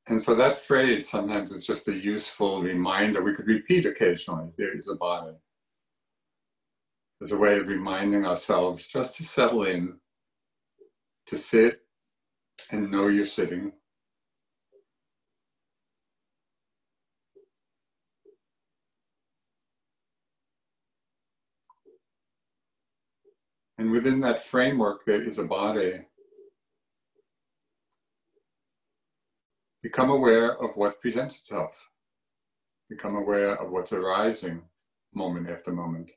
And so that phrase, sometimes it's just a useful reminder we could repeat occasionally. There is a body. As a way of reminding ourselves just to settle in, to sit and know you're sitting. And within that framework, there is a body. Become aware of what presents itself. Become aware of what's arising moment after moment.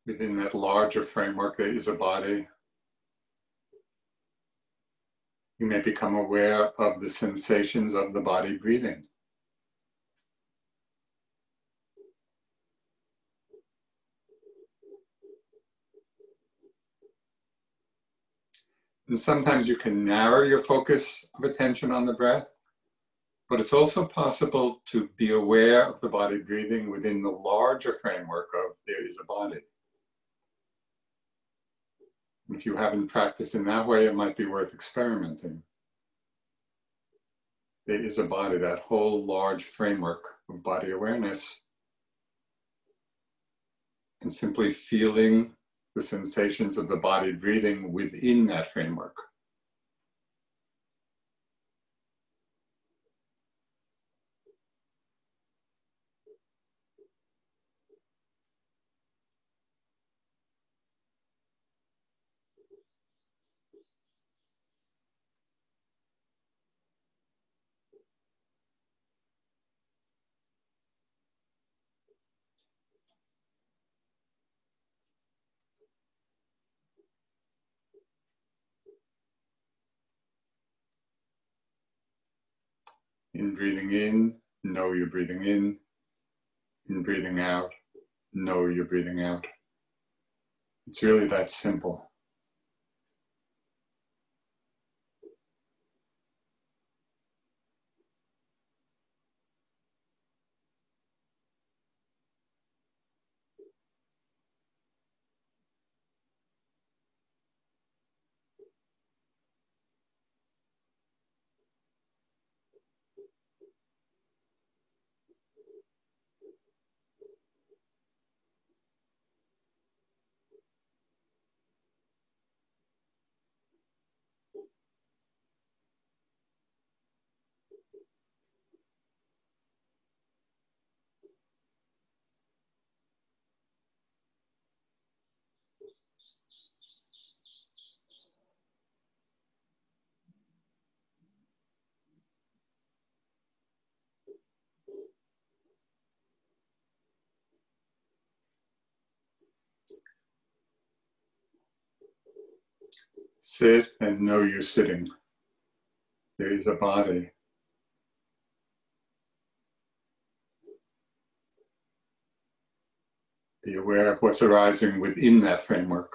Within that larger framework, there is a body. You may become aware of the sensations of the body breathing. And sometimes you can narrow your focus of attention on the breath, but it's also possible to be aware of the body breathing within the larger framework of there is a body. If you haven't practiced in that way, it might be worth experimenting. There is a body, that whole large framework of body awareness, and simply feeling the sensations of the body breathing within that framework. In breathing in, know you're breathing in. In breathing out, know you're breathing out. It's really that simple. Sit and know you're sitting. There is a body. Be aware of what's arising within that framework.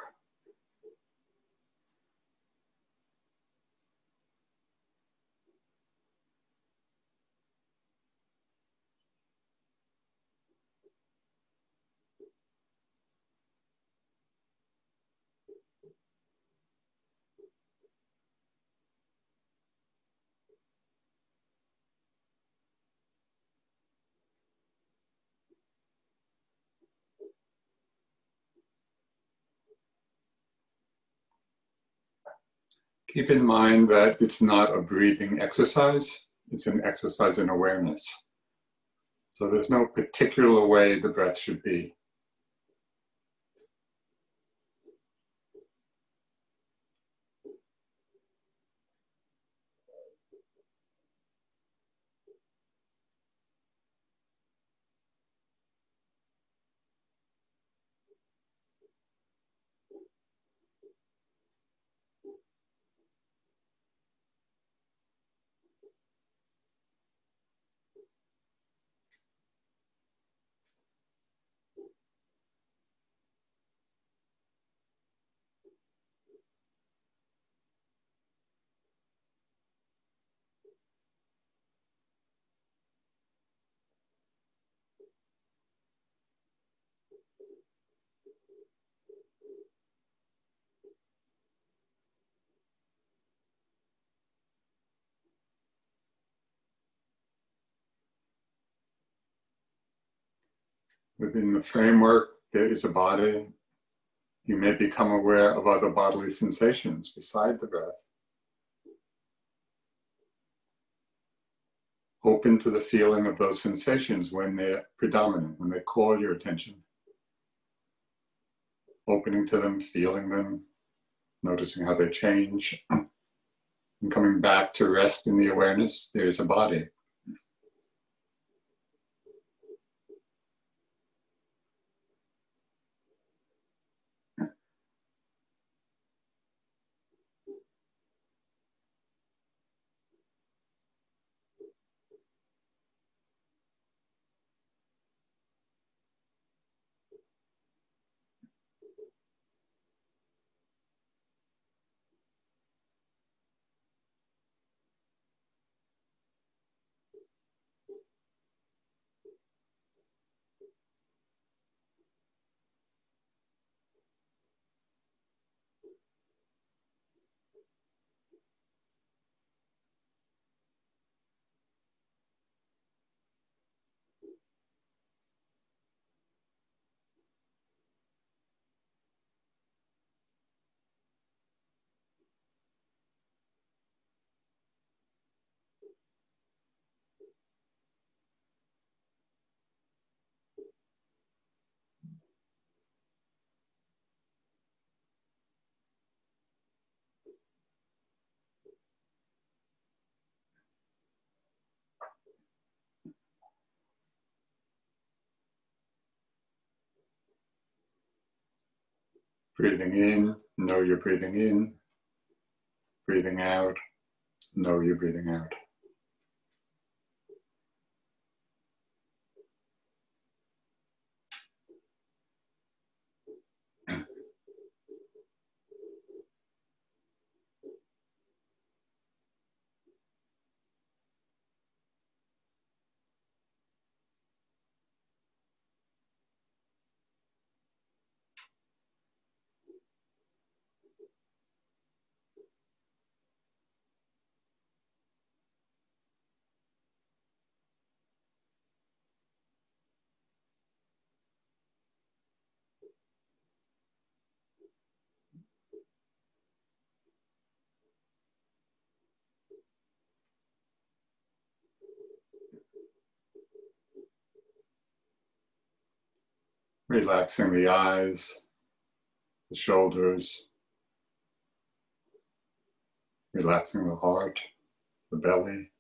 Keep in mind that it's not a breathing exercise, it's an exercise in awareness. So there's no particular way the breath should be. Within the framework, there is a body. You may become aware of other bodily sensations beside the breath. Open to the feeling of those sensations when they're predominant, when they call your attention. Opening to them, feeling them, noticing how they change, and coming back to rest in the awareness, there's a body. Breathing in, know you're breathing in. Breathing out, know you're breathing out. Relaxing the eyes, the shoulders, relaxing the heart, the belly.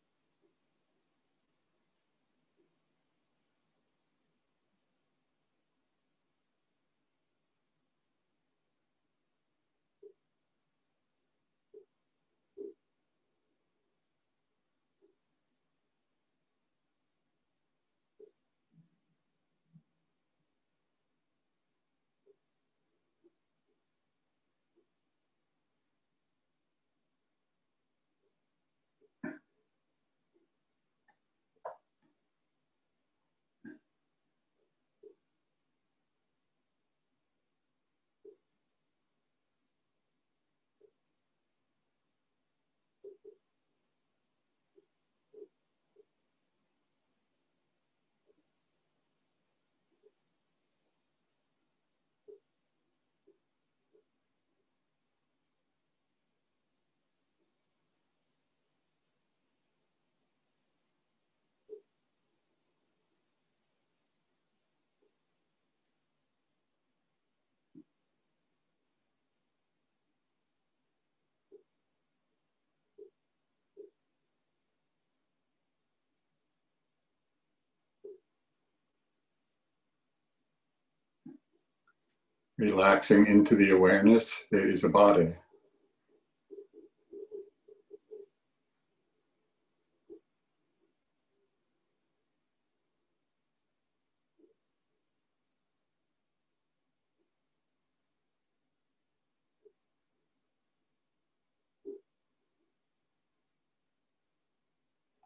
Relaxing into the awareness, there is a body.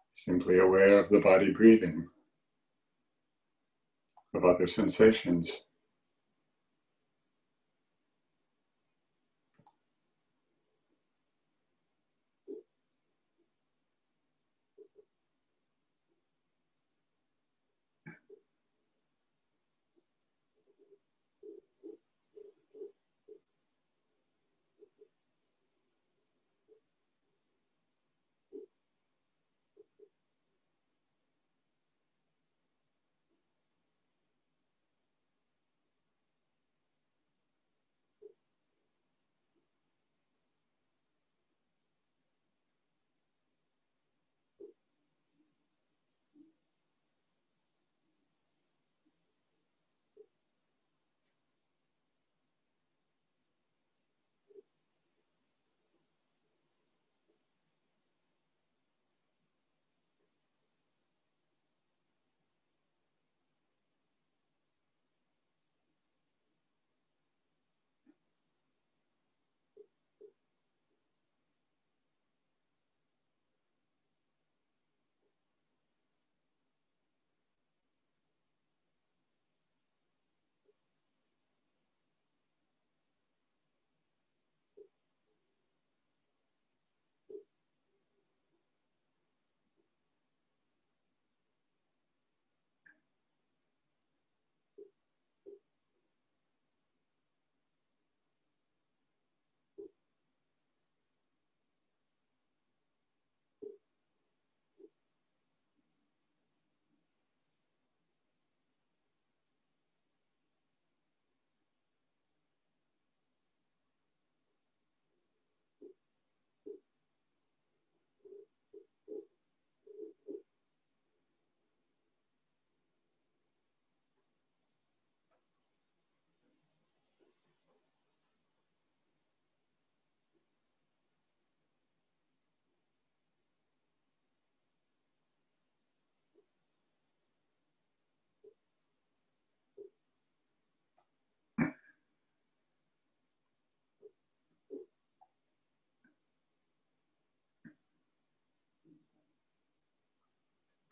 Simply aware of the body breathing, of other sensations.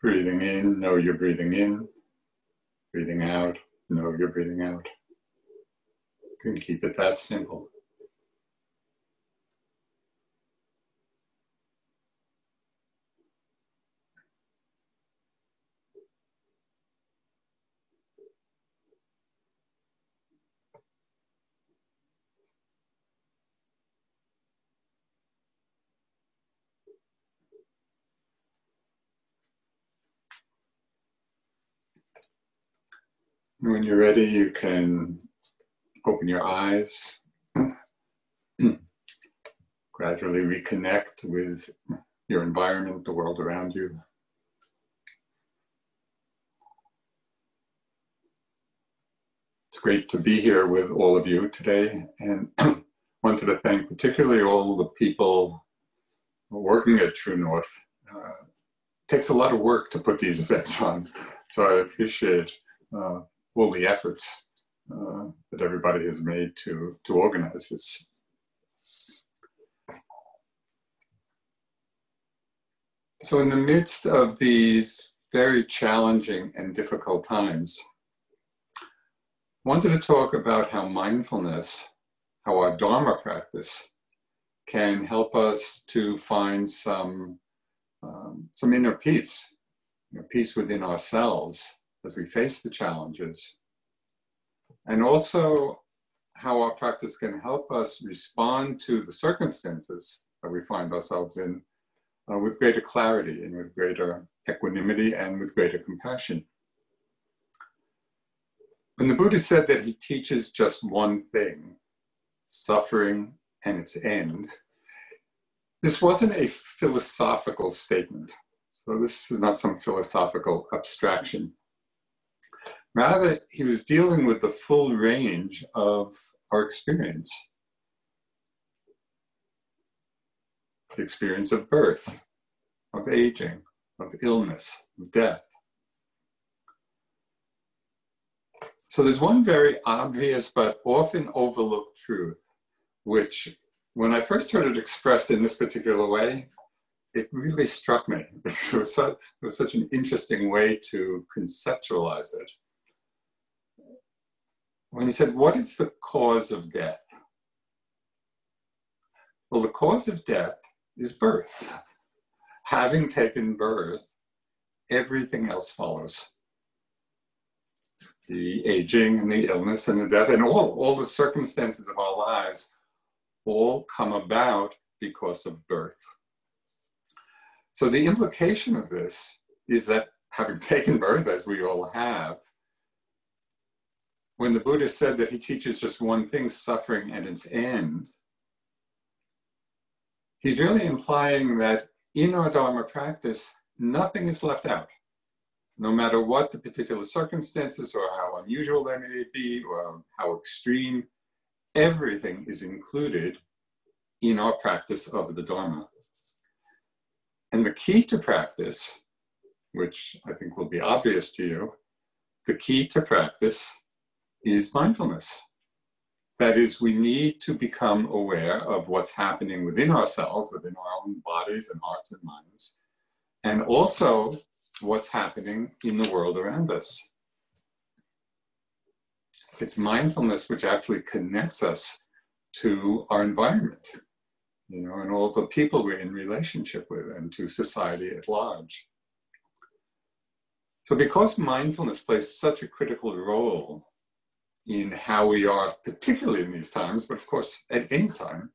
Breathing in, know you're breathing in. Breathing out, know you're breathing out. You can keep it that simple. When you're ready, you can open your eyes, gradually reconnect with your environment, the world around you. It's great to be here with all of you today, and wanted to thank particularly all the people working at True North. It takes a lot of work to put these events on, so I appreciate all the efforts that everybody has made to organize this. So in the midst of these very challenging and difficult times, I wanted to talk about how mindfulness, how our Dharma practice can help us to find some inner peace, peace within ourselves as we face the challenges, and also how our practice can help us respond to the circumstances that we find ourselves in with greater clarity and with greater equanimity and with greater compassion. When the Buddha said that he teaches just one thing, suffering and its end, this wasn't a philosophical statement. So this is not some philosophical abstraction. Rather, he was dealing with the full range of our experience. The experience of birth, of aging, of illness, of death. So there's one very obvious but often overlooked truth, which when I first heard it expressed in this particular way, it really struck me. It was such an interesting way to conceptualize it. When he said, what is the cause of death? Well, the cause of death is birth. Having taken birth, everything else follows. The aging and the illness and the death and all the circumstances of our lives all come about because of birth. So the implication of this is that having taken birth, as we all have, when the Buddha said that he teaches just one thing, suffering and its end, he's really implying that in our Dharma practice, nothing is left out. No matter what the particular circumstances or how unusual they may be or how extreme, everything is included in our practice of the Dharma. And the key to practice, which I think will be obvious to you, the key to practice is mindfulness. That is, we need to become aware of what's happening within ourselves, within our own bodies and hearts and minds, and also what's happening in the world around us. It's mindfulness which actually connects us to our environment, and all the people we're in relationship with and to society at large. So because mindfulness plays such a critical role in how we are, particularly in these times, but of course at any time,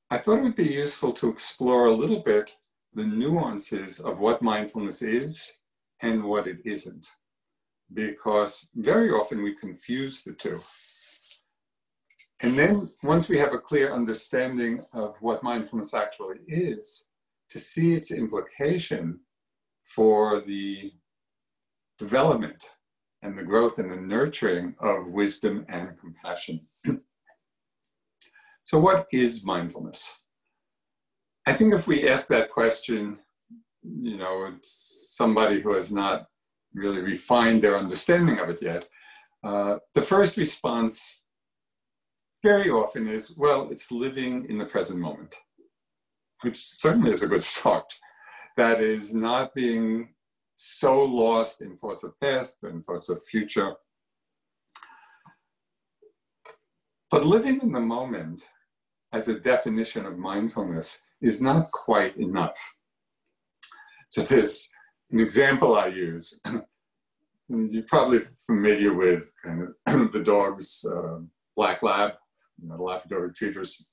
I thought it would be useful to explore a little bit the nuances of what mindfulness is and what it isn't, because very often we confuse the two. And then once we have a clear understanding of what mindfulness actually is, to see its implication for the development and the growth and the nurturing of wisdom and compassion. So what is mindfulness? I think if we ask that question, it's somebody who has not really refined their understanding of it yet, the first response very often is, well, it's living in the present moment, which certainly is a good start. that is not being so lost in thoughts of past and thoughts of future. But living in the moment as a definition of mindfulness is not quite enough. So there's an example I use. You're probably familiar with kind of the dog's black lab, the Labrador retrievers.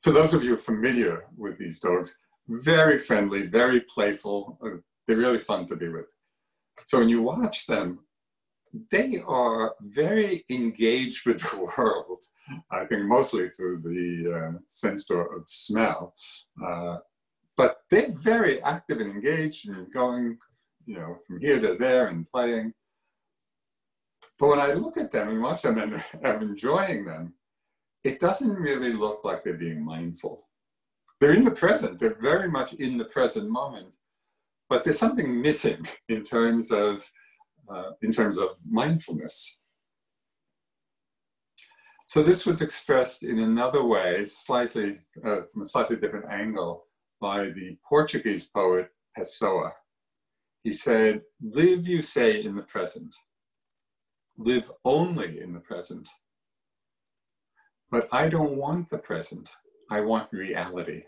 For those of you familiar with these dogs, very friendly, very playful. They're really fun to be with. So when you watch them, they are very engaged with the world. I think mostly through the sense door of smell. But they're very active and engaged and going, from here to there and playing. But when I look at them and watch them and I'm enjoying them, it doesn't really look like they're being mindful. They're in the present. They're very much in the present moment. But there's something missing in terms of mindfulness. So this was expressed in another way, slightly from a slightly different angle, by the Portuguese poet Pessoa. He said, "Live, you say, in the present. Live only in the present. But I don't want the present. I want reality."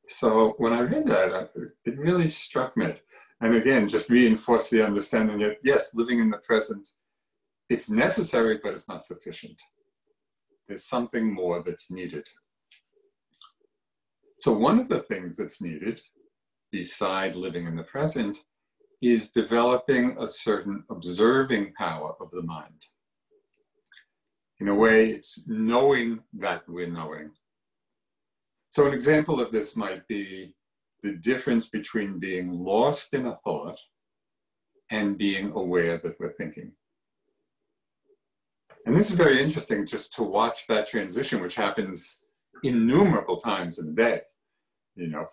So when I read that, it really struck me. And again, just reinforced the understanding that, yes, living in the present, it's necessary, but it's not sufficient. There's something more that's needed. So one of the things that's needed, beside living in the present, is developing a certain observing power of the mind. In a way, it's knowing that we're knowing. So an example of this might be the difference between being lost in a thought and being aware that we're thinking. And this is very interesting just to watch that transition, which happens innumerable times in the day.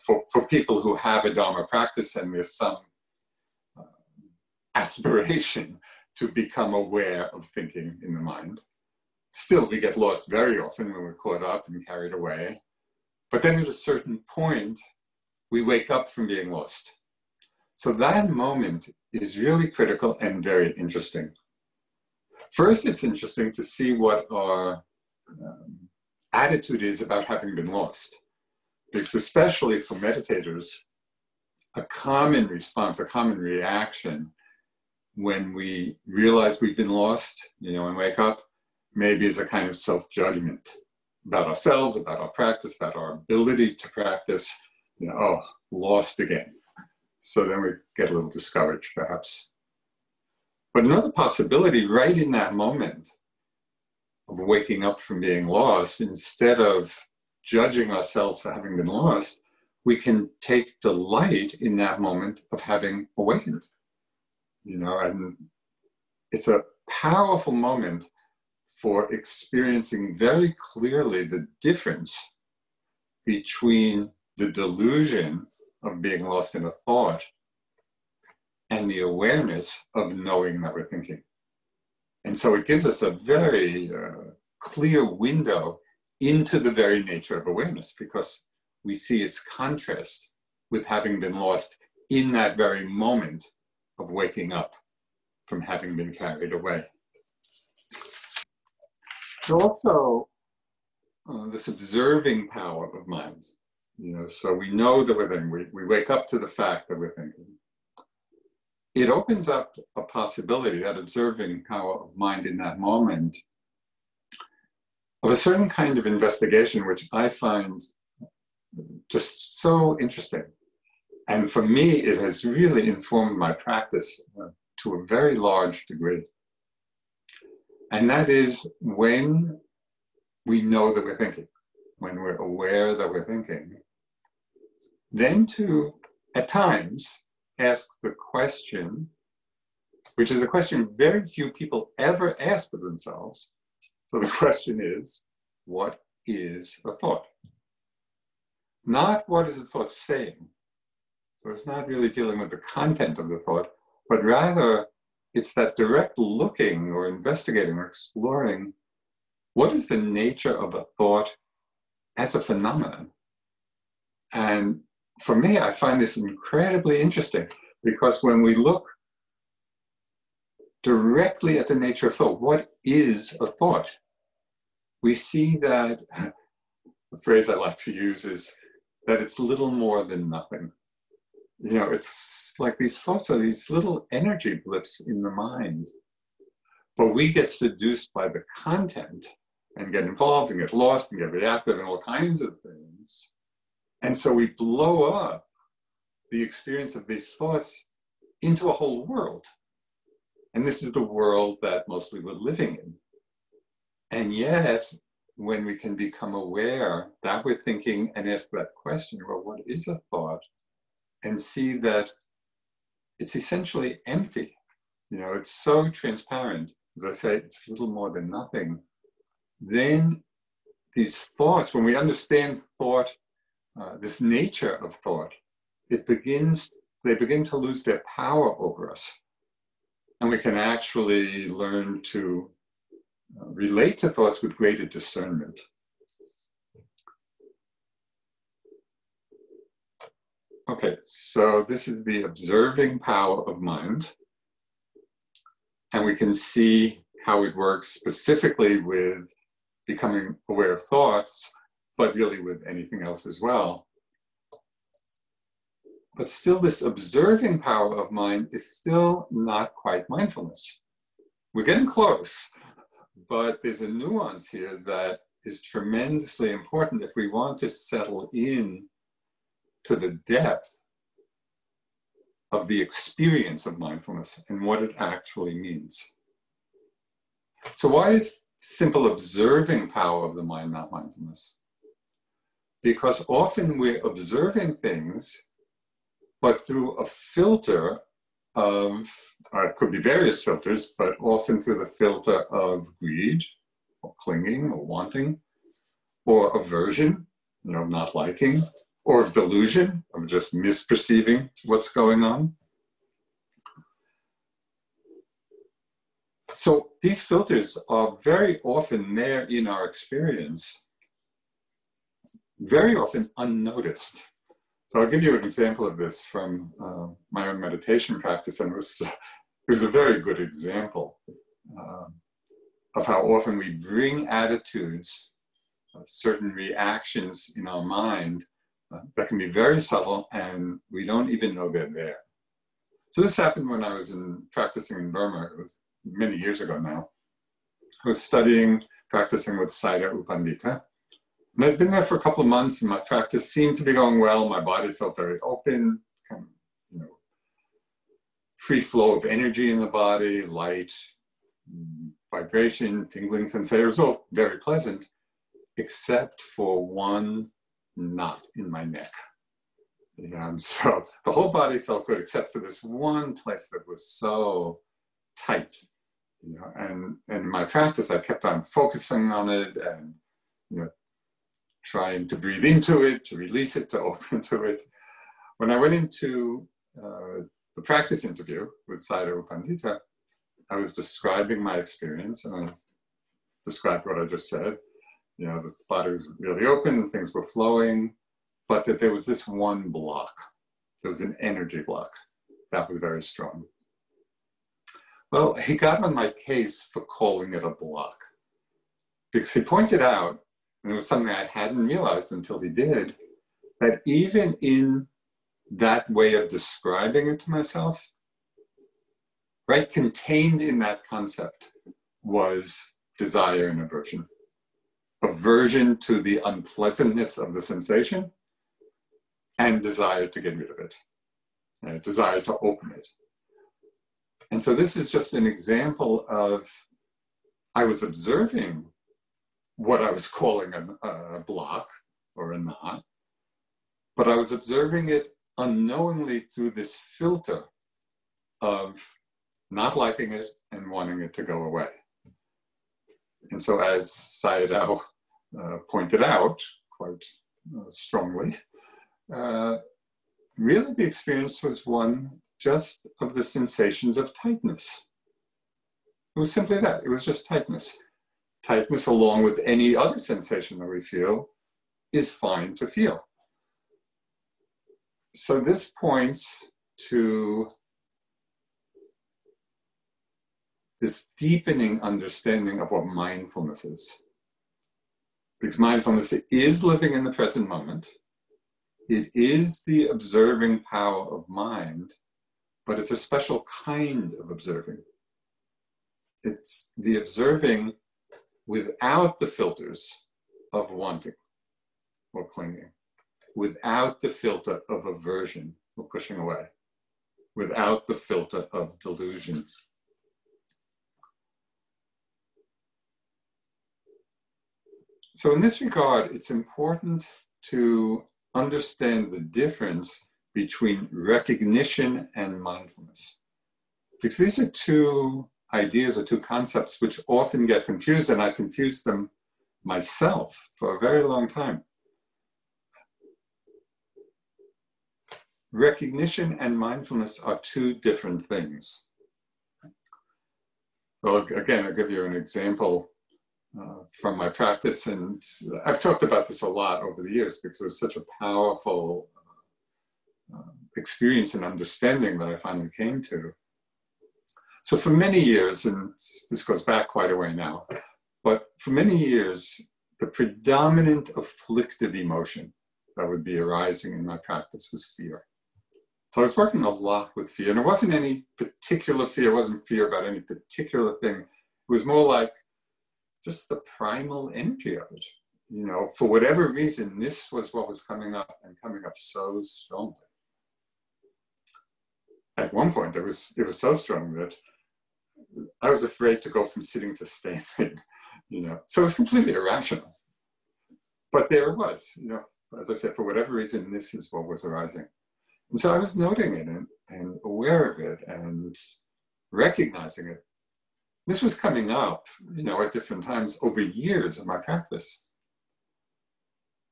For people who have a Dharma practice and there's some aspiration to become aware of thinking in the mind. Still, we get lost very often when we're caught up and carried away. But then at a certain point, we wake up from being lost. So that moment is really critical and very interesting. First, it's interesting to see what our attitude is about having been lost. Because especially for meditators, a common response, a common reaction when we realize we've been lost, and wake up, maybe is a kind of self-judgment about ourselves, about our practice, about our ability to practice, lost again. So then we get a little discouraged, perhaps. But another possibility right in that moment of waking up from being lost, instead of judging ourselves for having been lost, we can take delight in that moment of having awakened. And it's a powerful moment for experiencing very clearly the difference between the delusion of being lost in a thought and the awareness of knowing that we're thinking. And so it gives us a very clear window into the very nature of awareness, because we see its contrast with having been lost in that very moment of waking up from having been carried away. Also, this observing power of mind. So we know that we're thinking, we wake up to the fact that we're thinking. It opens up a possibility, that observing power of mind in that moment, of a certain kind of investigation, which I find just so interesting. And for me, it has really informed my practice to a very large degree. And that is when we know that we're thinking, when we're aware that we're thinking, then to, at times, ask the question, which is a question very few people ever ask of themselves. So the question is, what is a thought? Not what is the thought saying. So it's not really dealing with the content of the thought, but rather it's that direct looking or investigating or exploring what is the nature of a thought as a phenomenon. And for me, I find this incredibly interesting, because when we look directly at the nature of thought, what is a thought? We see that, the phrase I like to use is that it's little more than nothing. You know, it's like these thoughts are these little energy blips in the mind. But we get seduced by the content and get involved and get lost and get reactive and all kinds of things. And so we blow up the experience of these thoughts into a whole world. And this is the world that mostly we're living in. And yet, when we can become aware that we're thinking and ask that question, well, what is a thought? And see that it's essentially empty. You know, it's so transparent. As I say, it's little more than nothing. Then these thoughts, when we understand thought, this nature of thought, they begin to lose their power over us. And we can actually learn to relate to thoughts with greater discernment. Okay, so this is the observing power of mind. And we can see how it works specifically with becoming aware of thoughts, but really with anything else as well. But still, this observing power of mind is still not quite mindfulness. We're getting close, but there's a nuance here that is tremendously important if we want to settle in to the depth of the experience of mindfulness and what it actually means. So why is simple observing power of the mind not mindfulness? Because often we're observing things, but through a filter of, it could be various filters, but often through the filter of greed, or clinging, or wanting, or aversion, you know, not liking, or of delusion, of just misperceiving what's going on. So these filters are very often there in our experience, very often unnoticed. So I'll give you an example of this from my own meditation practice, and it was a very good example of how often we bring attitudes, certain reactions in our mind that can be very subtle, and we don't even know they're there. So this happened when I was practicing in Burma. It was many years ago now. I was practicing with Sayadaw U Pandita. And I'd been there for a couple of months, and my practice seemed to be going well. My body felt very open, kind of, you know, free flow of energy in the body, light, vibration, tingling sensation. It was all very pleasant, except for one knot in my neck. And so the whole body felt good, except for this one place that was so tight. You know, and in my practice, I kept on focusing on it and, you know, trying to breathe into it, to release it, to open to it. When I went into the practice interview with Sayadaw U Pandita, I was describing my experience, and I described what I just said. You know, the body was really open and things were flowing, but that there was this one block. There was an energy block that was very strong. Well, he got on my case for calling it a block, because he pointed out, and it was something I hadn't realized until he did, that even in that way of describing it to myself, right, contained in that concept was desire and aversion. Aversion to the unpleasantness of the sensation, and desire to get rid of it, desire to open it. And so this is just an example of, I was observing what I was calling a block or a knot, but I was observing it unknowingly through this filter of not liking it and wanting it to go away. And so as Sayadaw pointed out quite strongly, really the experience was one just of the sensations of tightness. It was simply that. It was just tightness. Tightness, along with any other sensation that we feel, is fine to feel. So this points to this deepening understanding of what mindfulness is. Because mindfulness is living in the present moment. It is the observing power of mind, but it's a special kind of observing. It's the observing without the filters of wanting or clinging, without the filter of aversion or pushing away, without the filter of delusion. So in this regard, it's important to understand the difference between recognition and mindfulness. Because these are two ideas or two concepts which often get confused, and I confused them myself for a very long time. Recognition and mindfulness are two different things. Well, again, I'll give you an example from my practice, and I've talked about this a lot over the years because it was such a powerful experience and understanding that I finally came to. So for many years, and this goes back quite a way now, but for many years, the predominant afflictive emotion that would be arising in my practice was fear. So I was working a lot with fear, and it wasn't any particular fear, it wasn't fear about any particular thing. It was more like just the primal energy of it. You know, for whatever reason, this was what was coming up, and coming up so strongly. At one point, it was so strong that I was afraid to go from sitting to standing, you know. So it was completely irrational. But there it was, you know, as I said, for whatever reason, this is what was arising. And so I was noting it and aware of it and recognizing it. This was coming up, you know, at different times over years of my practice.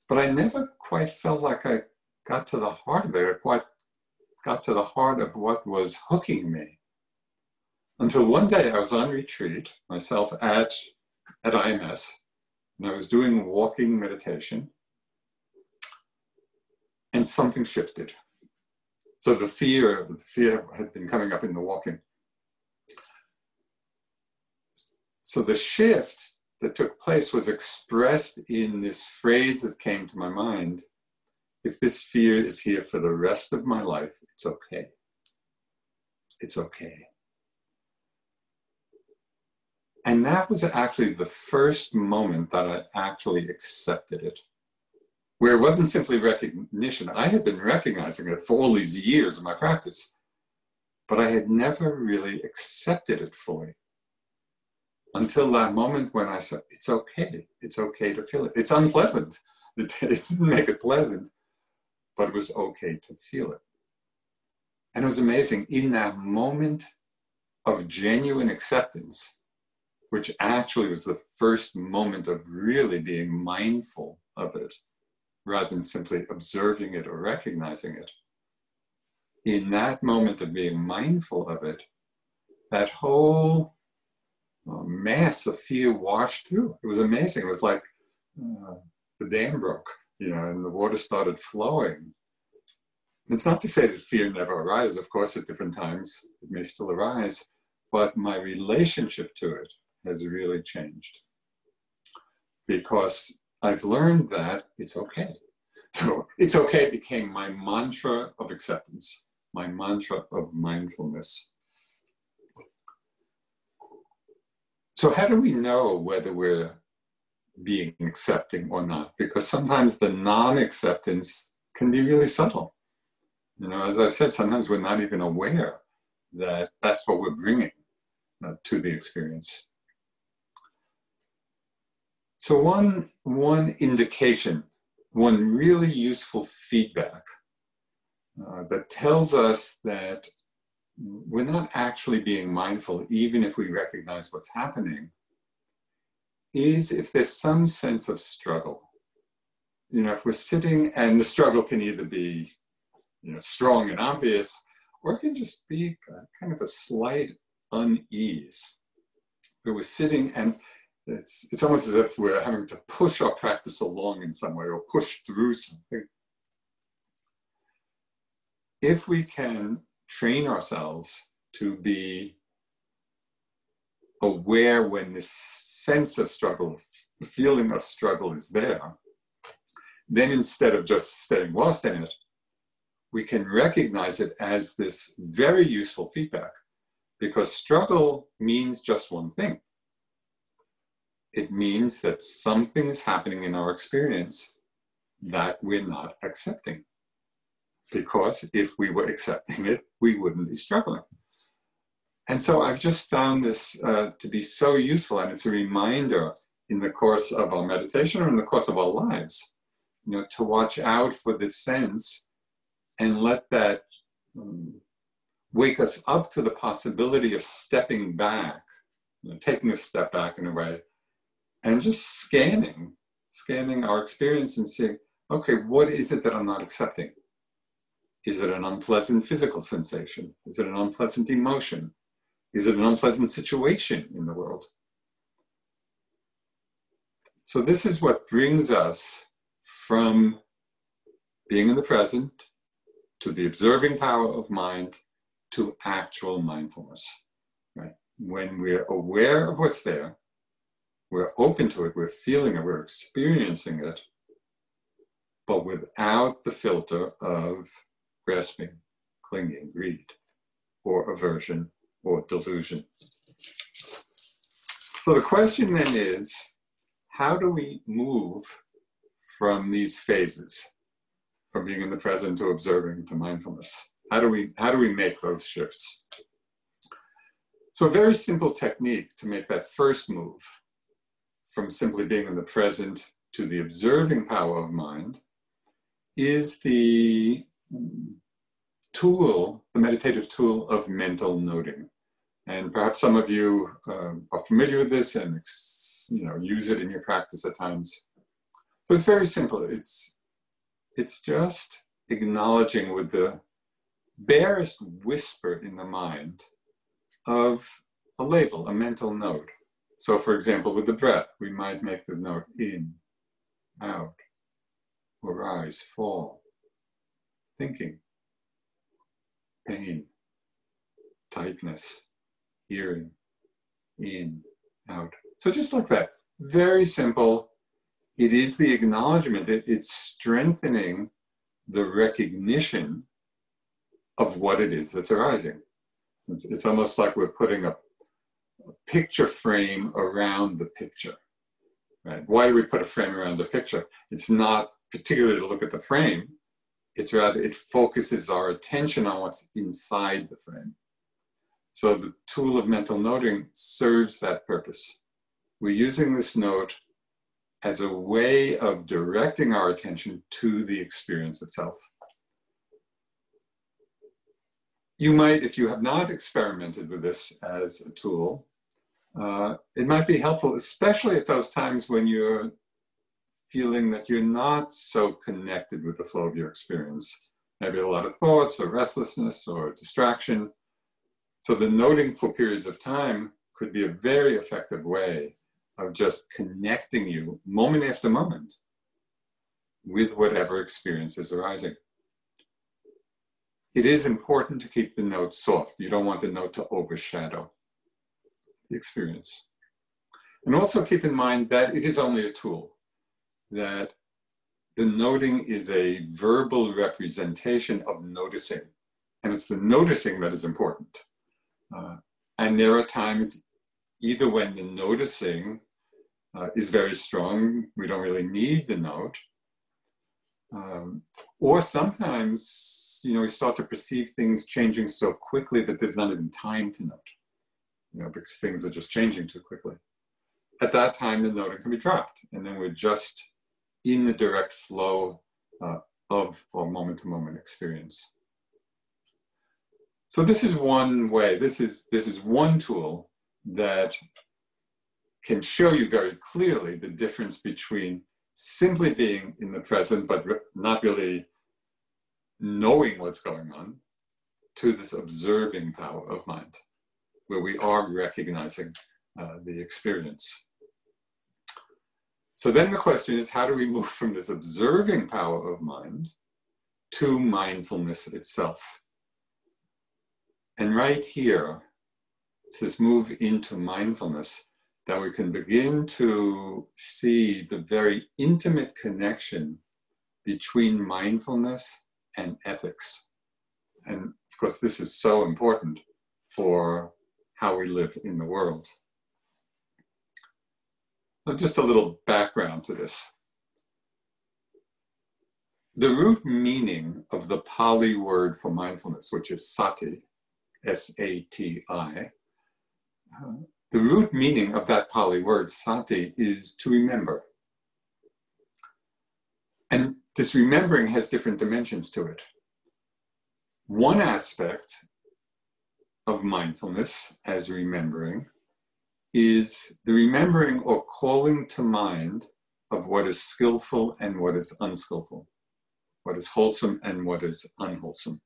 But I never quite felt like I got to the heart of it, or quite got to the heart of what was hooking me. Until one day I was on retreat, myself at IMS, and I was doing walking meditation, and something shifted. So the fear had been coming up in the walking. So the shift that took place was expressed in this phrase that came to my mind: if this fear is here for the rest of my life, it's okay. It's okay. And that was actually the first moment that I actually accepted it, where it wasn't simply recognition. I had been recognizing it for all these years of my practice, but I had never really accepted it fully until that moment when I said, it's okay to feel it. It's unpleasant. It didn't make it pleasant, but it was okay to feel it. And it was amazing, in that moment of genuine acceptance, which actually was the first moment of really being mindful of it, rather than simply observing it or recognizing it. In that moment of being mindful of it, that whole mass of fear washed through. It was amazing. It was like the dam broke, you know, and the water started flowing. And it's not to say that fear never arises. Of course, at different times, it may still arise, but my relationship to it has really changed, because I've learned that it's okay. So it's okay became my mantra of acceptance, my mantra of mindfulness. So how do we know whether we're being accepting or not? Because sometimes the non-acceptance can be really subtle. You know, as I said, sometimes we're not even aware that that's what we're bringing to the experience. So one indication, one really useful feedback that tells us that we're not actually being mindful, even if we recognize what's happening, is if there's some sense of struggle. You know, if we're sitting, and the struggle can either be, you know, strong and obvious, or it can just be kind of a slight unease, where we're sitting and it's almost as if we're having to push our practice along in some way, or push through something. if we can train ourselves to be aware when this sense of struggle, the feeling of struggle is there, then instead of just staying lost in it, we can recognize it as this very useful feedback, because struggle means just one thing. It means that something is happening in our experience that we're not accepting. Because if we were accepting it, we wouldn't be struggling. And so I've just found this to be so useful, and it's a reminder in the course of our meditation or in the course of our lives, to watch out for this sense and let that wake us up to the possibility of stepping back, taking a step back in a way, and just scanning our experience and seeing, okay, what is it that I'm not accepting? Is it an unpleasant physical sensation? Is it an unpleasant emotion? Is it an unpleasant situation in the world? So this is what brings us from being in the present to the observing power of mind to actual mindfulness, right? When we're aware of what's there, we're open to it, we're feeling it, we're experiencing it, but without the filter of grasping, clinging, greed, or aversion, or delusion. So the question then is, how do we move from these phases, from being in the present to observing to mindfulness? How do we make those shifts? So a very simple technique to make that first move from simply being in the present to the observing power of mind is the tool, the meditative tool of mental noting. And perhaps some of you are familiar with this and use it in your practice at times. So it's very simple. It's just acknowledging with the barest whisper in the mind of a label, a mental note. So for example, with the breath, we might make the note in, out, or rise, fall, thinking, pain, tightness, hearing, in, out. So just like that, very simple. It is the acknowledgement, it's strengthening the recognition of what it is that's arising. It's almost like we're putting a picture frame around the picture, right? Why do we put a frame around the picture? It's not particularly to look at the frame, it's rather, it focuses our attention on what's inside the frame. So the tool of mental noting serves that purpose. We're using this note as a way of directing our attention to the experience itself. You might, if you have not experimented with this as a tool, it might be helpful, especially at those times when you're feeling that you're not so connected with the flow of your experience. Maybe a lot of thoughts or restlessness or distraction. So the noting for periods of time could be a very effective way of just connecting you moment after moment with whatever experience is arising. It is important to keep the note soft. You don't want the note to overshadow the experience. And also keep in mind that it is only a tool, that the noting is a verbal representation of noticing. And it's the noticing that is important. And there are times, either when the noticing is very strong, we don't really need the note, or sometimes, we start to perceive things changing so quickly that there's not even time to note, because things are just changing too quickly. At that time, the noting can be dropped, and then we're just in the direct flow of our moment-to-moment experience. So this is one way, this is one tool that can show you very clearly the difference between simply being in the present, but not really knowing what's going on, to this observing power of mind, where we are recognizing the experience. So then the question is, how do we move from this observing power of mind to mindfulness itself. And right here, it says move into mindfulness, that we can begin to see the very intimate connection between mindfulness and ethics. And of course, this is so important for how we live in the world. So just a little background to this. The root meaning of the Pali word for mindfulness, which is sati, S-A-T-I, the root meaning of that Pali word, sati, is to remember. And this remembering has different dimensions to it. One aspect of mindfulness as remembering is the remembering or calling to mind of what is skillful and what is unskillful, what is wholesome and what is unwholesome.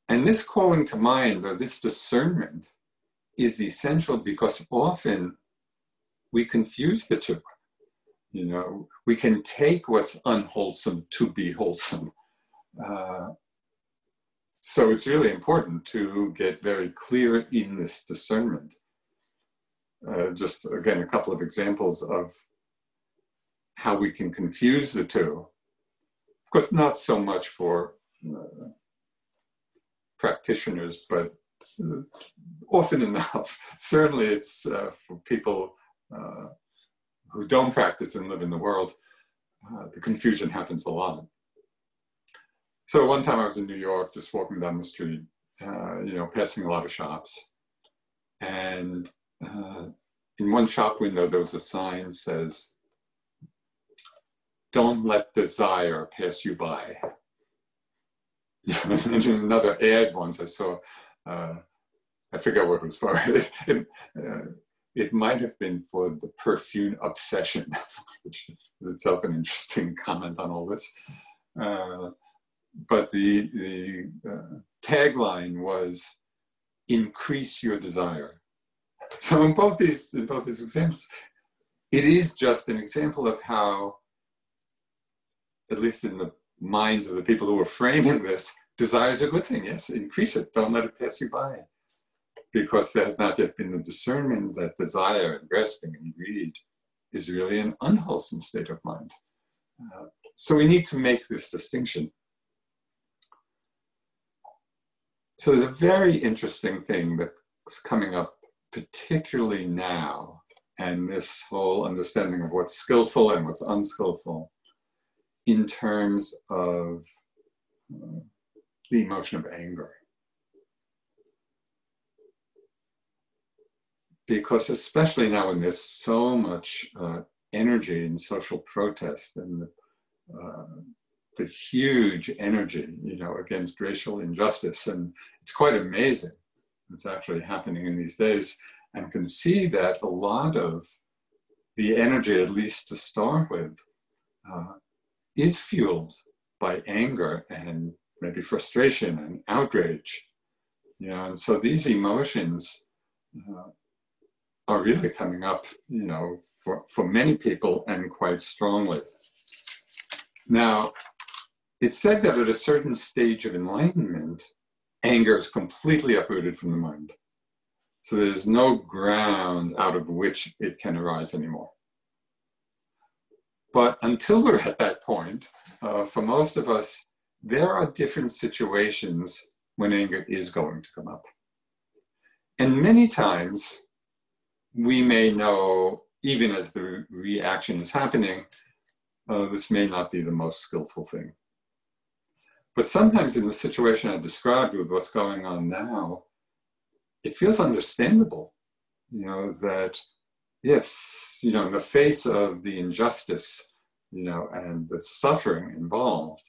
And this calling to mind, or this discernment, is essential because often we confuse the two. You know, we can take what's unwholesome to be wholesome. So it's really important to get very clear in this discernment. Just again, a couple of examples of how we can confuse the two. Of course, not so much for practitioners, but often enough. Certainly it's for people who don't practice and live in the world, the confusion happens a lot. So one time I was in New York, just walking down the street, passing a lot of shops. And in one shop window, there was a sign that says, "Don't let desire pass you by." And in another ad once I saw, I forget what it was for. It might have been for the perfume obsession, which is itself an interesting comment on all this. But the tagline was, "Increase your desire." So in both these examples, it is just an example of how, at least in the minds of the people who are framing this, desire is a good thing. Yes, increase it. Don't let it pass you by. Because there has not yet been the discernment that desire and grasping and greed is really an unwholesome state of mind. So we need to make this distinction. So there's a very interesting thing that's coming up, particularly now, and this whole understanding of what's skillful and what's unskillful in terms of the emotion of anger. Because especially now when there's so much energy in social protest and the huge energy, against racial injustice, and it's quite amazing what's actually happening in these days, and can see that a lot of the energy, at least to start with, is fueled by anger and maybe frustration and outrage, and so these emotions are really coming up, for many people and quite strongly. Now, it's said that at a certain stage of enlightenment, anger is completely uprooted from the mind. So there's no ground out of which it can arise anymore. But until we're at that point, for most of us, there are different situations when anger is going to come up. And many times, we may know, even as the reaction is happening, this may not be the most skillful thing. But sometimes in the situation I described with what's going on now, it feels understandable, that, yes, in the face of the injustice, and the suffering involved,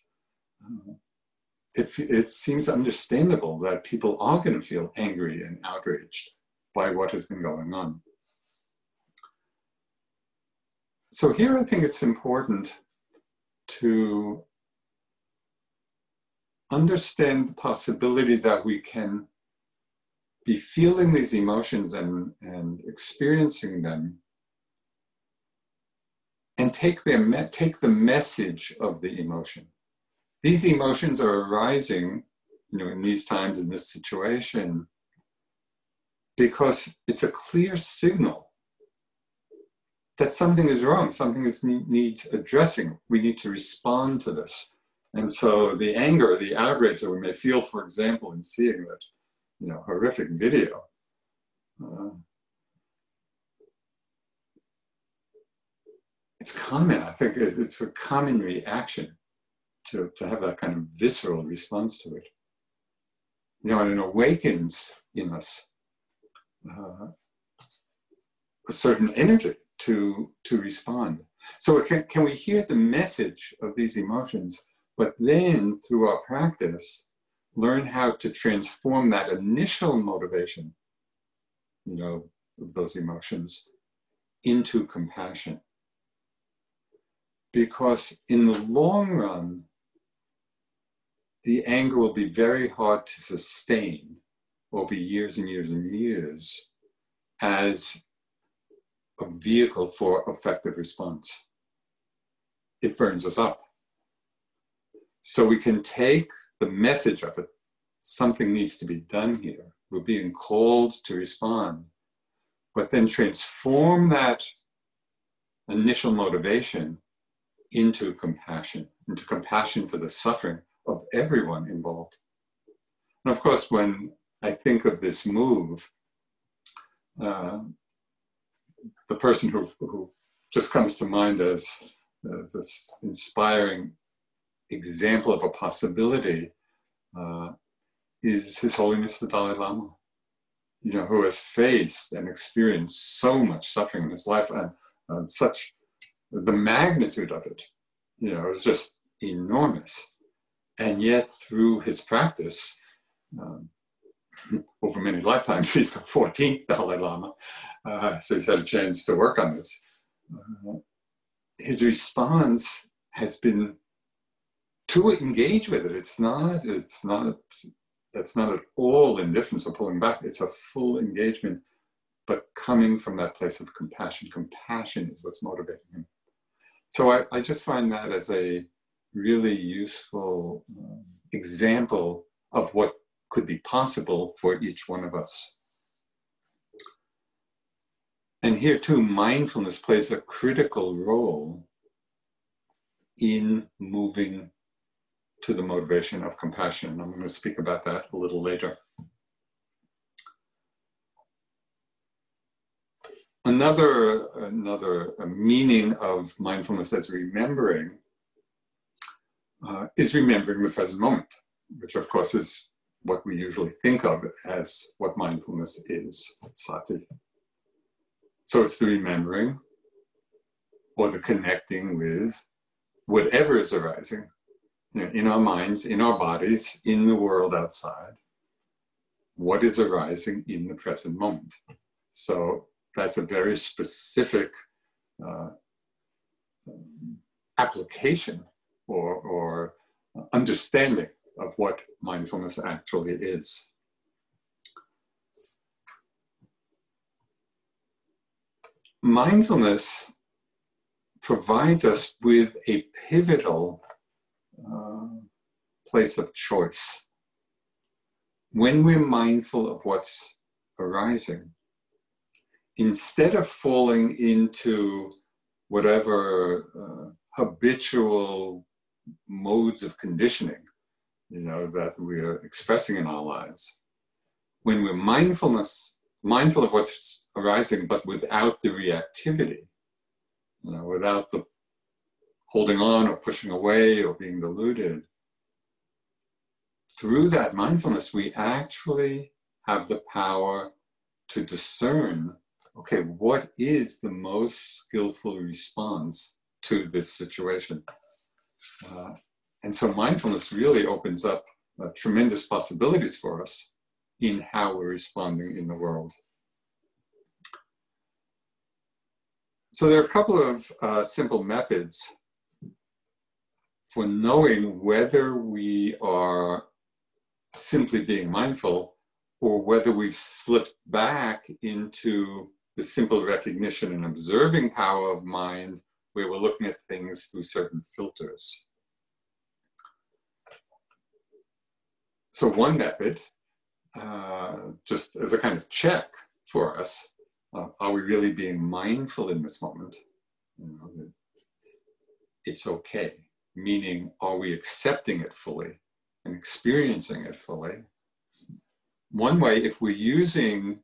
it seems understandable that people are going to feel angry and outraged by what has been going on. So here I think it's important to understand the possibility that we can be feeling these emotions and experiencing them, and take the message of the emotion. These emotions are arising, in these times, in this situation, because it's a clear signal that something is wrong, something that needs addressing. We need to respond to this. And so the anger, the outrage that we may feel, for example, in seeing that, horrific video, it's common. I think it's a common reaction to have that kind of visceral response to it. And it awakens in us a certain energy to respond. So can we hear the message of these emotions, but then through our practice, learn how to transform that initial motivation, of those emotions into compassion. Because in the long run, the anger will be very hard to sustain over years and years and years as a vehicle for effective response. It burns us up. So we can take the message of it. Something needs to be done here. We're being called to respond, but then transform that initial motivation into compassion for the suffering of everyone involved. And of course, when I think of this move, the person who just comes to mind as this inspiring example of a possibility is His Holiness the Dalai Lama, who has faced and experienced so much suffering in his life, and such the magnitude of it, is just enormous. And yet, through his practice, over many lifetimes, he's the 14th Dalai Lama, so he's had a chance to work on this. His response has been to engage with it. It's not at all indifference or pulling back. It's a full engagement, but coming from that place of compassion. Compassion is what's motivating him. So I just find that as a really useful example of what could be possible for each one of us. And here too, mindfulness plays a critical role in moving to the motivation of compassion. I'm going to speak about that a little later. Another meaning of mindfulness as remembering is remembering the present moment, which of course is what we usually think of as what mindfulness is, sati. So it's the remembering or the connecting with whatever is arising, in our minds, in our bodies, in the world outside, what is arising in the present moment. So that's a very specific application or understanding of what mindfulness actually is. Mindfulness provides us with a pivotal place of choice. When we're mindful of what's arising, instead of falling into whatever habitual modes of conditioning, that we're expressing in our lives, when we're mindful of what's arising, but without the reactivity, without the holding on or pushing away or being deluded, through that mindfulness, we actually have the power to discern, okay, what is the most skillful response to this situation? And so mindfulness really opens up tremendous possibilities for us in how we're responding in the world. So there are a couple of simple methods for knowing whether we are simply being mindful or whether we've slipped back into the simple recognition and observing power of mind, where we're looking at things through certain filters. So one method, just as a kind of check for us, are we really being mindful in this moment? You know, it's okay. Meaning, are we accepting it fully and experiencing it fully? One way, if we're using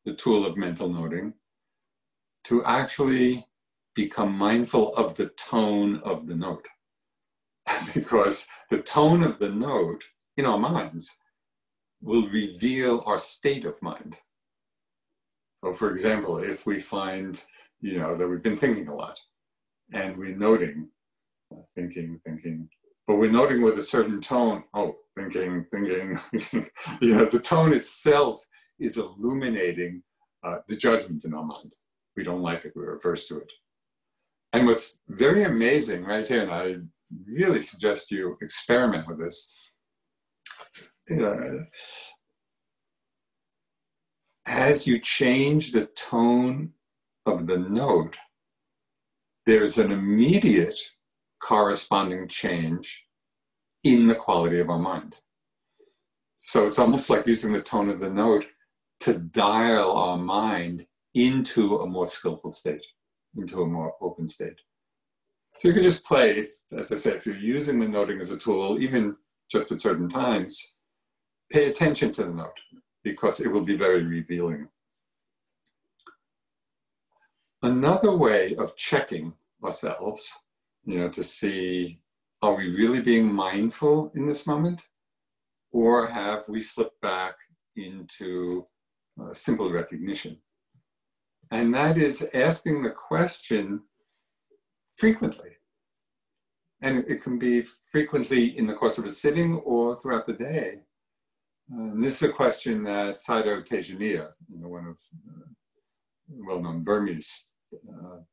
the tool of mental noting, to actually become mindful of the tone of the note. Because the tone of the note in our minds will reveal our state of mind. So for example, if we find, that we've been thinking a lot and we're noting, thinking, but we're noting with a certain tone, thinking, the tone itself is illuminating the judgment in our mind. We don't like it, we're averse to it. And what's very amazing right here, and I really suggest you experiment with this, as you change the tone of the note, there's an immediate corresponding change in the quality of our mind. So it's almost like using the tone of the note to dial our mind into a more skillful state, into a more open state. So you can just play, as I say, if you're using the noting as a tool, even just at certain times, pay attention to the note, because it will be very revealing. Another way of checking ourselves, to see, are we really being mindful in this moment? Or have we slipped back into simple recognition? And that is asking the question frequently. And it can be frequently in the course of a sitting or throughout the day. And this is a question that Sayadaw Tejaniya, one of well-known Burmese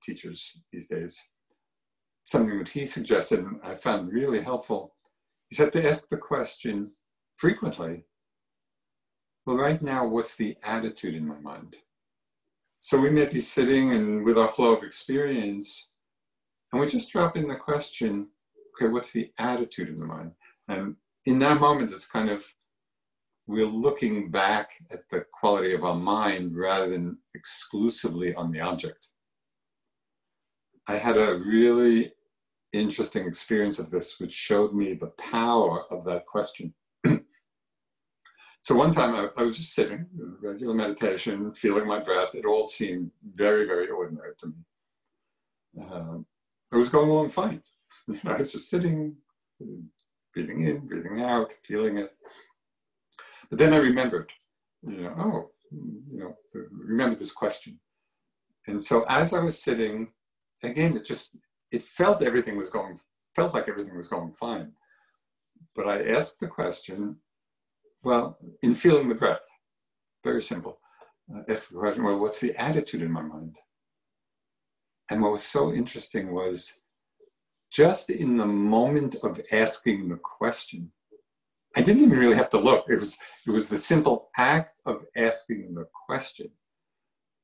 teachers these days, something that he suggested and I found really helpful. He said to ask the question frequently, well, right now, what's the attitude in my mind? So we may be sitting and with our flow of experience, and we just drop in the question, okay, what's the attitude in the mind? And in that moment, it's kind of, we're looking back at the quality of our mind rather than exclusively on the object. I had a really interesting experience of this, which showed me the power of that question. So one time I was just sitting, regular meditation, feeling my breath. It all seemed very, very ordinary to me. It was going along fine. I was just sitting, breathing in, breathing out, feeling it. But then I remembered, remembered this question. And so as I was sitting, again, it felt like everything was going fine. But I asked the question, well, in feeling the breath, very simple. Ask the question, well, what's the attitude in my mind? And what was so interesting was just in the moment of asking the question, I didn't even really have to look. It was the simple act of asking the question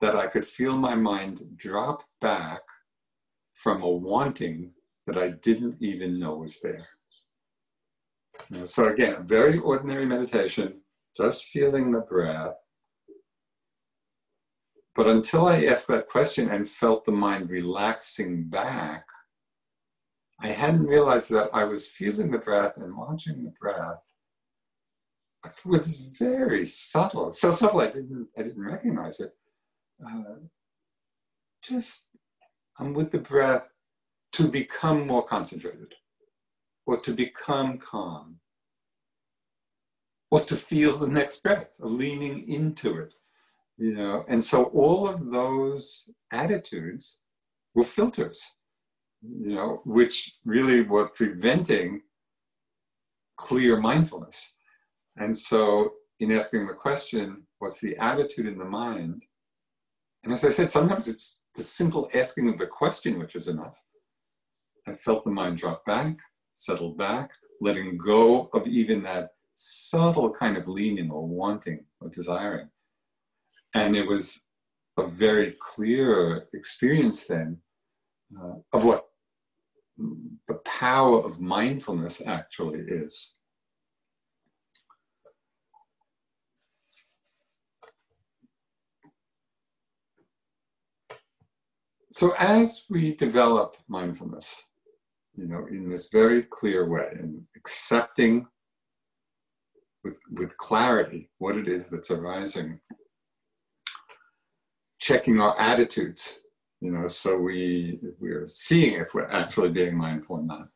that I could feel my mind drop back from a wanting that I didn't even know was there. So again, a very ordinary meditation, just feeling the breath. But until I asked that question and felt the mind relaxing back, I hadn't realized that I was feeling the breath and watching the breath with very subtle, so subtle I didn't recognize it. I'm with the breath to become more concentrated, or to become calm, or to feel the next breath, leaning into it, And so all of those attitudes were filters, which really were preventing clear mindfulness. And so in asking the question, what's the attitude in the mind? And as I said, sometimes it's the simple asking of the question which is enough. I felt the mind drop back, settle back, letting go of even that subtle kind of leaning or wanting or desiring. And it was a very clear experience then of what the power of mindfulness actually is. So as we develop mindfulness, in this very clear way, and accepting with clarity what it is that's arising, checking our attitudes, so we're seeing if we're actually being mindful or not.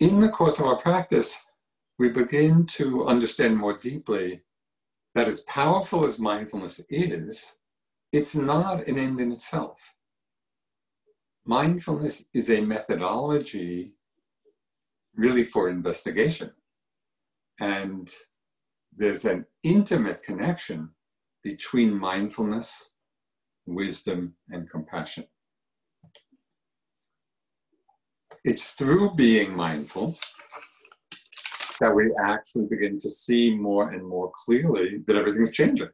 In the course of our practice, we begin to understand more deeply that as powerful as mindfulness is, it's not an end in itself. Mindfulness is a methodology really for investigation. And there's an intimate connection between mindfulness, wisdom, and compassion. It's through being mindful that we actually begin to see more and more clearly that everything's changing.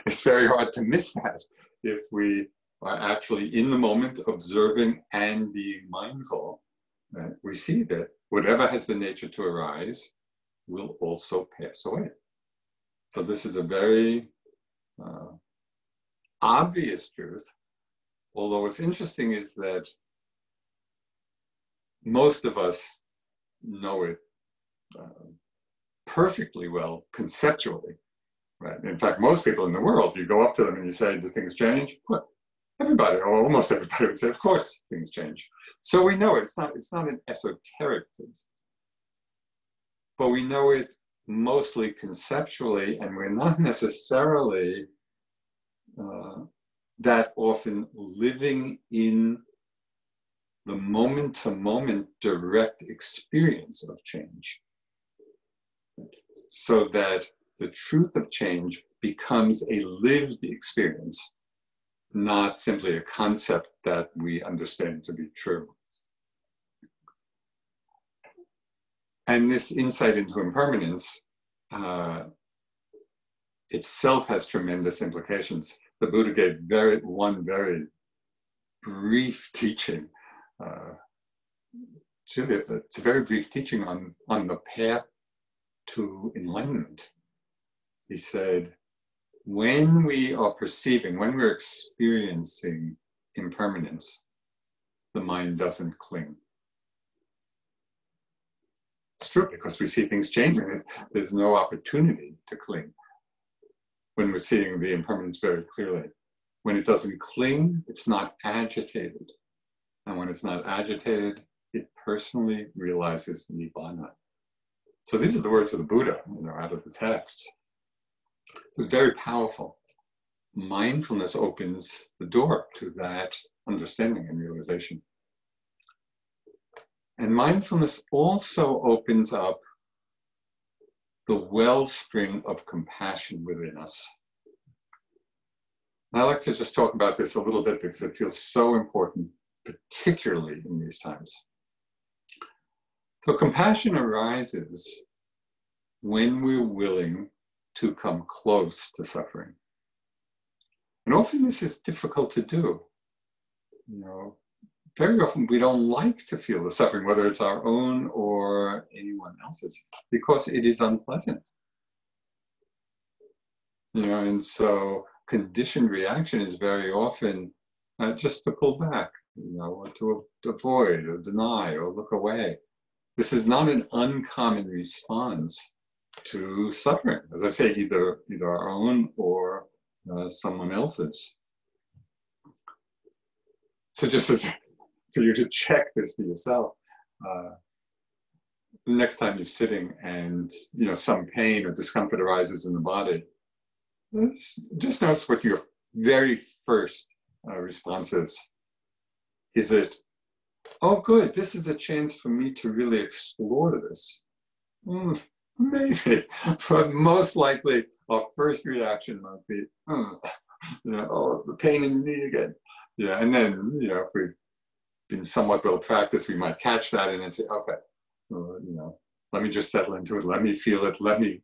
It's very hard to miss that if we are actually in the moment observing and being mindful. We see that whatever has the nature to arise will also pass away. So this is a very obvious truth, although what's interesting is that most of us know it perfectly well conceptually, right? In fact, most people in the world, you go up to them and you say, do things change? Well, everybody, or almost everybody would say, of course, things change. So we know it. It's not an esoteric truth. But we know it mostly conceptually, and we're not necessarily that often living in the moment-to-moment direct experience of change, so that the truth of change becomes a lived experience, not simply a concept that we understand to be true. And this insight into impermanence itself has tremendous implications. The Buddha gave one very brief teaching. It's a very brief teaching on the path to enlightenment. He said, when we are perceiving, when we're experiencing impermanence, the mind doesn't cling. It's true, because we see things changing. There's no opportunity to cling when we're seeing the impermanence very clearly. When it doesn't cling, it's not agitated. And when it's not agitated, it personally realizes Nibbana. So these are the words of the Buddha, out of the text. It's very powerful. Mindfulness opens the door to that understanding and realization. And mindfulness also opens up the wellspring of compassion within us. And I like to just talk about this a little bit because it feels so important, particularly in these times. So compassion arises when we're willing to come close to suffering. And often this is difficult to do. Very often we don't like to feel the suffering, whether it's our own or anyone else's, because it is unpleasant. And so conditioned reaction is very often just to pull back, or to avoid or deny or look away. This is not an uncommon response to suffering. As I say, either our own or someone else's. So just as for you to check this for yourself, the next time you're sitting and some pain or discomfort arises in the body, just notice what your very first response is. Is it, oh good, this is a chance for me to really explore this? Maybe, but most likely our first reaction might be, oh, the pain in the knee again. Yeah, and then, if we've been somewhat well practiced, we might catch that and then say, okay, let me just settle into it, let me feel it, let me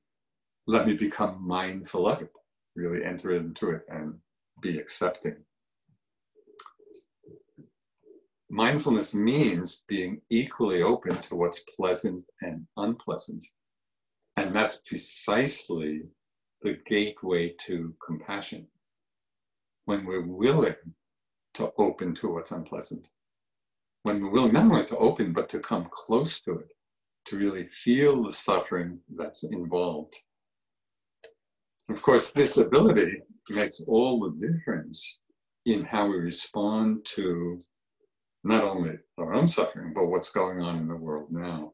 become mindful of it, really enter into it and be accepting. Mindfulness means being equally open to what's pleasant and unpleasant. And that's precisely the gateway to compassion. when we're willing to open to what's unpleasant. When we're willing not only to open, but to come close to it, to really feel the suffering that's involved. Of course, this ability makes all the difference in how we respond to not only our own suffering, but what's going on in the world now.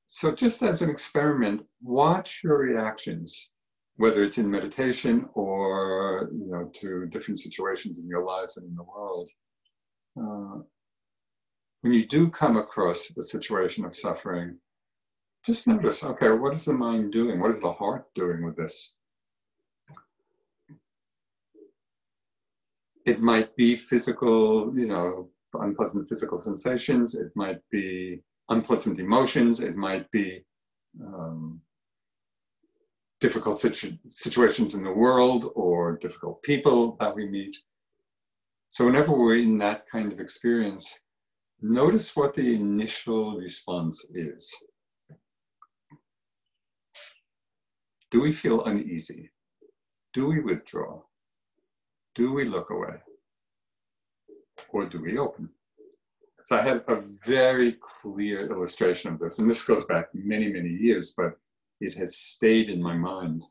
So just as an experiment, watch your reactions, whether it's in meditation or to different situations in your lives and in the world. When you do come across a situation of suffering, just notice, okay, what is the mind doing? What is the heart doing with this? It might be physical, unpleasant physical sensations. It might be unpleasant emotions. It might be difficult situations in the world or difficult people that we meet. So whenever we're in that kind of experience, notice what the initial response is. Do we feel uneasy? Do we withdraw? Do we look away? Or do we open? So I had a very clear illustration of this, and this goes back many, many years, but it has stayed in my mind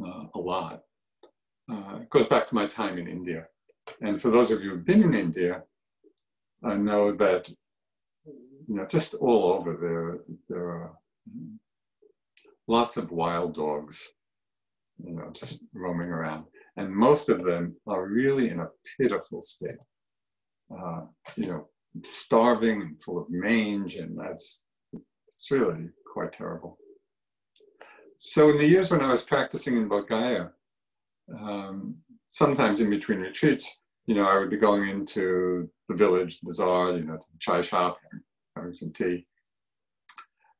a lot. It goes back to my time in India. And for those of you who've been in India, I know that, just all over there are lots of wild dogs, just roaming around. And most of them are really in a pitiful state, starving and full of mange, and it's really quite terrible. So in the years when I was practicing in Bodh Gaya, sometimes in between retreats, I would be going into the village, the bazaar, to the chai shop, having some tea.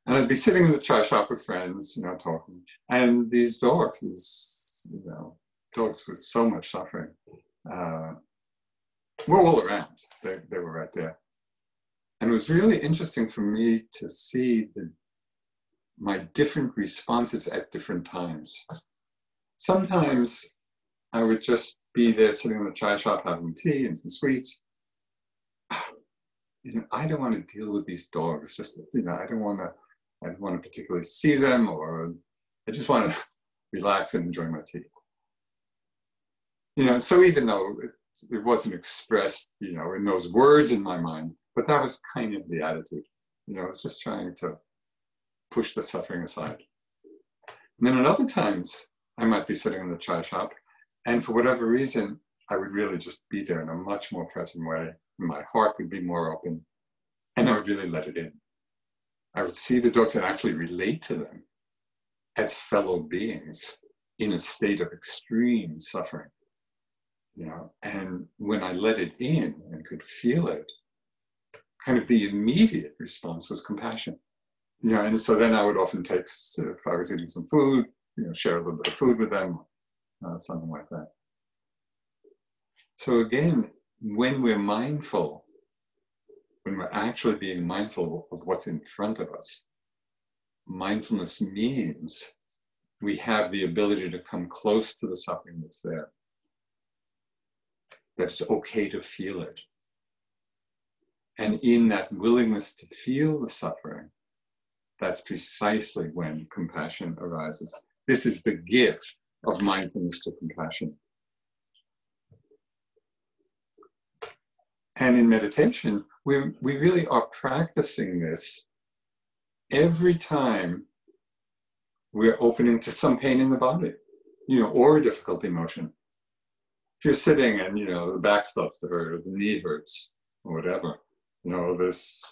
And I'd be sitting in the chai shop with friends, talking. And these dogs, dogs with so much suffering, were all around. They were right there. And it was really interesting for me to see my different responses at different times. Sometimes I would just be there sitting in the chai shop having tea and some sweets. I don't want to deal with these dogs. Just, I don't want to particularly see them, or I just want to relax and enjoy my tea. So even though it wasn't expressed, in those words in my mind, but that was kind of the attitude. I was just trying to push the suffering aside. And then at other times, I might be sitting in the chai shop, and for whatever reason, I would really just be there in a much more present way. My heart would be more open, and I would really let it in. I would see the dogs and actually relate to them as fellow beings in a state of extreme suffering. And when I let it in and could feel it, kind of the immediate response was compassion. And so then I would often take, if I was eating some food, share a little bit of food with them, something like that. So again, when we're mindful, when we're actually being mindful of what's in front of us, mindfulness means we have the ability to come close to the suffering that's there. That it's okay to feel it. And in that willingness to feel the suffering, that's precisely when compassion arises. This is the gift of mindfulness to compassion. And in meditation, we really are practicing this every time we're opening to some pain in the body, or a difficult emotion. If you're sitting and, the back starts to hurt, or the knee hurts, or whatever, this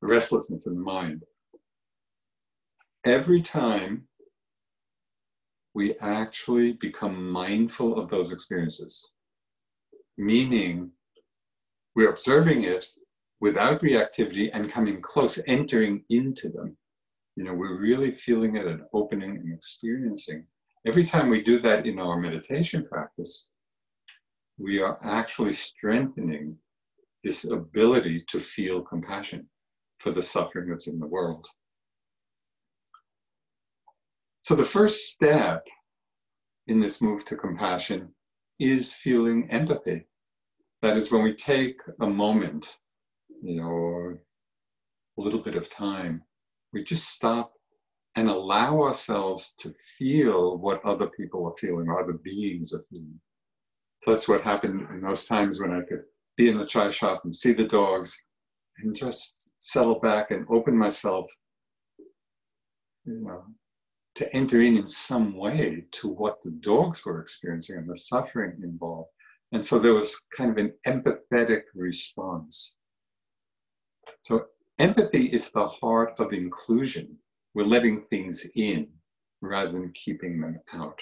restlessness in the mind. Every time we actually become mindful of those experiences, meaning we're observing it without reactivity and coming close, entering into them. We're really feeling it and opening and experiencing. Every time we do that in our meditation practice, we are actually strengthening this ability to feel compassion. for the suffering that's in the world. So the first step in this move to compassion is feeling empathy. That is when we take a moment, or a little bit of time, we just stop and allow ourselves to feel what other people are feeling, or other beings are feeling. So that's what happened in those times when I could be in the chai shop and see the dogs and just settle back and open myself, to enter in some way to what the dogs were experiencing and the suffering involved. And so there was kind of an empathetic response. So empathy is the heart of inclusion. We're letting things in rather than keeping them out.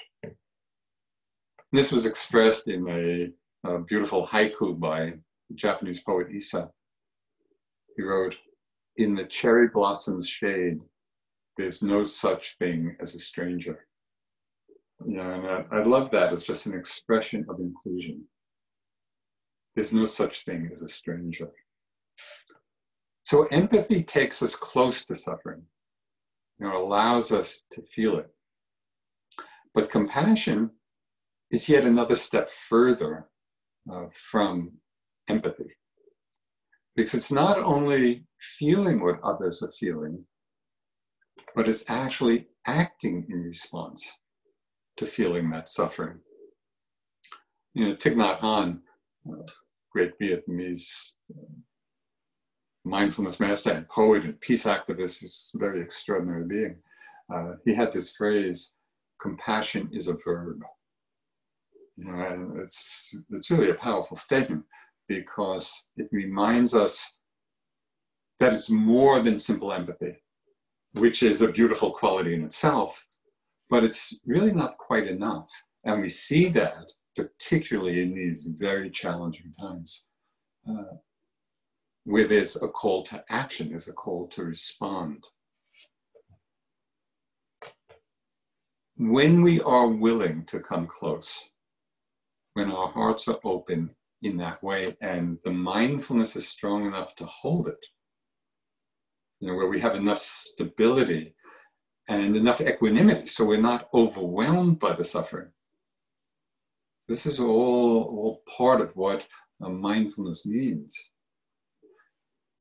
This was expressed in a beautiful haiku by the Japanese poet Issa. He wrote, "In the cherry blossom's shade, there's no such thing as a stranger." And I love that as just an expression of inclusion. There's no such thing as a stranger. So empathy takes us close to suffering, allows us to feel it. But compassion is yet another step further from empathy. Because it's not only feeling what others are feeling, but it's actually acting in response to feeling that suffering. Thich Nhat Hanh, great Vietnamese mindfulness master and poet and peace activist, is a very extraordinary being. He had this phrase, "Compassion is a verb." And it's really a powerful statement because it reminds us that it's more than simple empathy, which is a beautiful quality in itself, but it's really not quite enough. And we see that particularly in these very challenging times, where there's a call to action, there's a call to respond. When we are willing to come close, when our hearts are open in that way, and the mindfulness is strong enough to hold it, where we have enough stability and enough equanimity so we're not overwhelmed by the suffering. This is all part of what mindfulness means.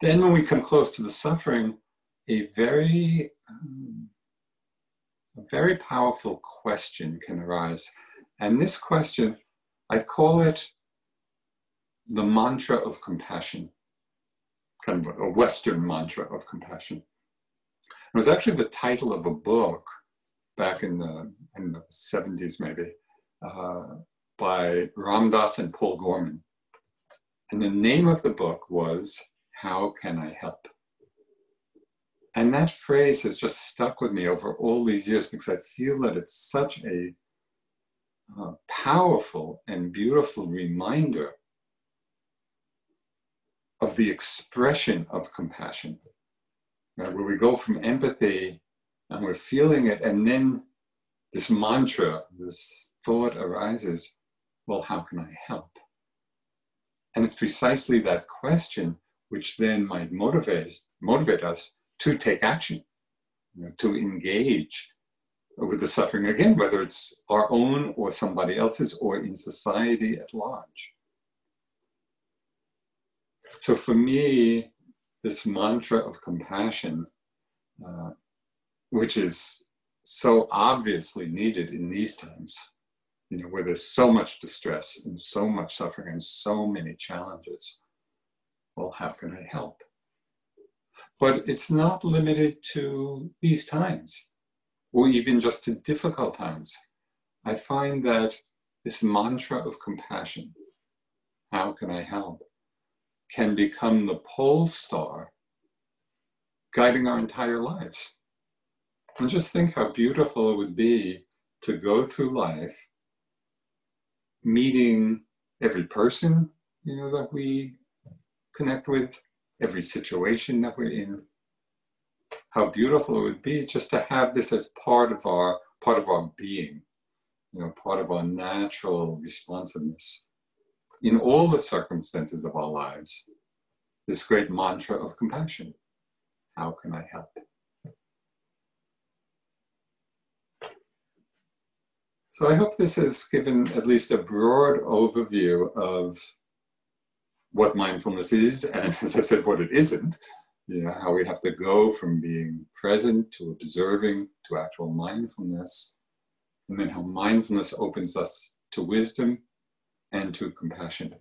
Then when we come close to the suffering, a very powerful question can arise. And this question, I call it the mantra of compassion, kind of a Western mantra of compassion. It was actually the title of a book back in the 70s maybe, by Ram Dass and Paul Gorman. And the name of the book was "How Can I Help?" And that phrase has just stuck with me over all these years because I feel that it's such a powerful and beautiful reminder of the expression of compassion, right? Where we go from empathy and we're feeling it, and then this mantra, this thought arises, well, how can I help? And it's precisely that question which then might motivate us to take action, to engage with the suffering again, whether it's our own or somebody else's or in society at large. So for me, this mantra of compassion, which is so obviously needed in these times, where there's so much distress and so much suffering and so many challenges. Well, how can I help? But it's not limited to these times, or even just to difficult times. I find that this mantra of compassion, how can I help, can become the pole star guiding our entire lives. And just think how beautiful it would be to go through life meeting every person, that we connect with, every situation that we're in. How beautiful it would be just to have this as part of our being, part of our natural responsiveness in all the circumstances of our lives. This great mantra of compassion. How can I help? So I hope this has given at least a broad overview of what mindfulness is, and as I said, what it isn't. You know, how we have to go from being present to observing to actual mindfulness, and then how mindfulness opens us to wisdom and to compassion.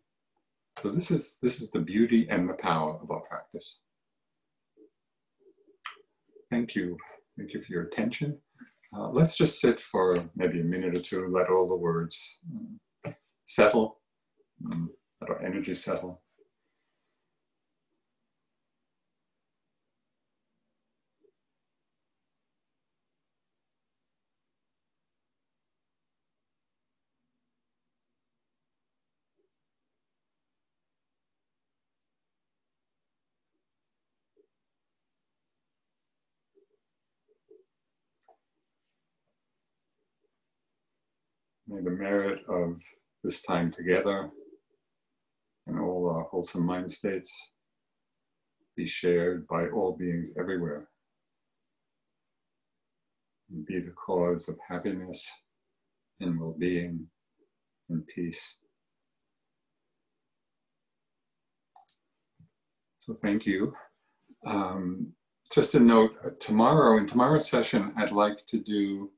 So this is the beauty and the power of our practice. Thank you. Thank you for your attention. Let's just sit for maybe a minute or two, let all the words settle, let our energy settle. May the merit of this time together and all our wholesome mind states be shared by all beings everywhere and be the cause of happiness and well-being and peace. So thank you. Just a note, in tomorrow's session, I'd like to do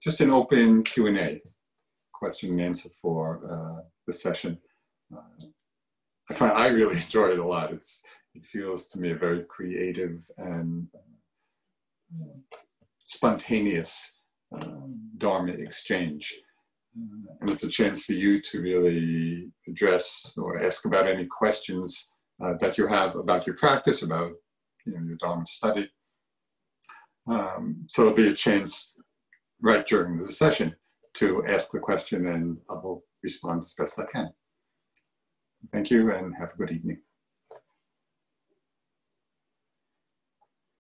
just an open Q&A, question and answer for the session. I really enjoyed it a lot. It feels to me a very creative and spontaneous Dharma exchange. And it's a chance for you to really address or ask about any questions that you have about your practice, about your Dharma study. So there'll be a chance right during the session to ask the question, and I'll respond as best I can. Thank you and have a good evening.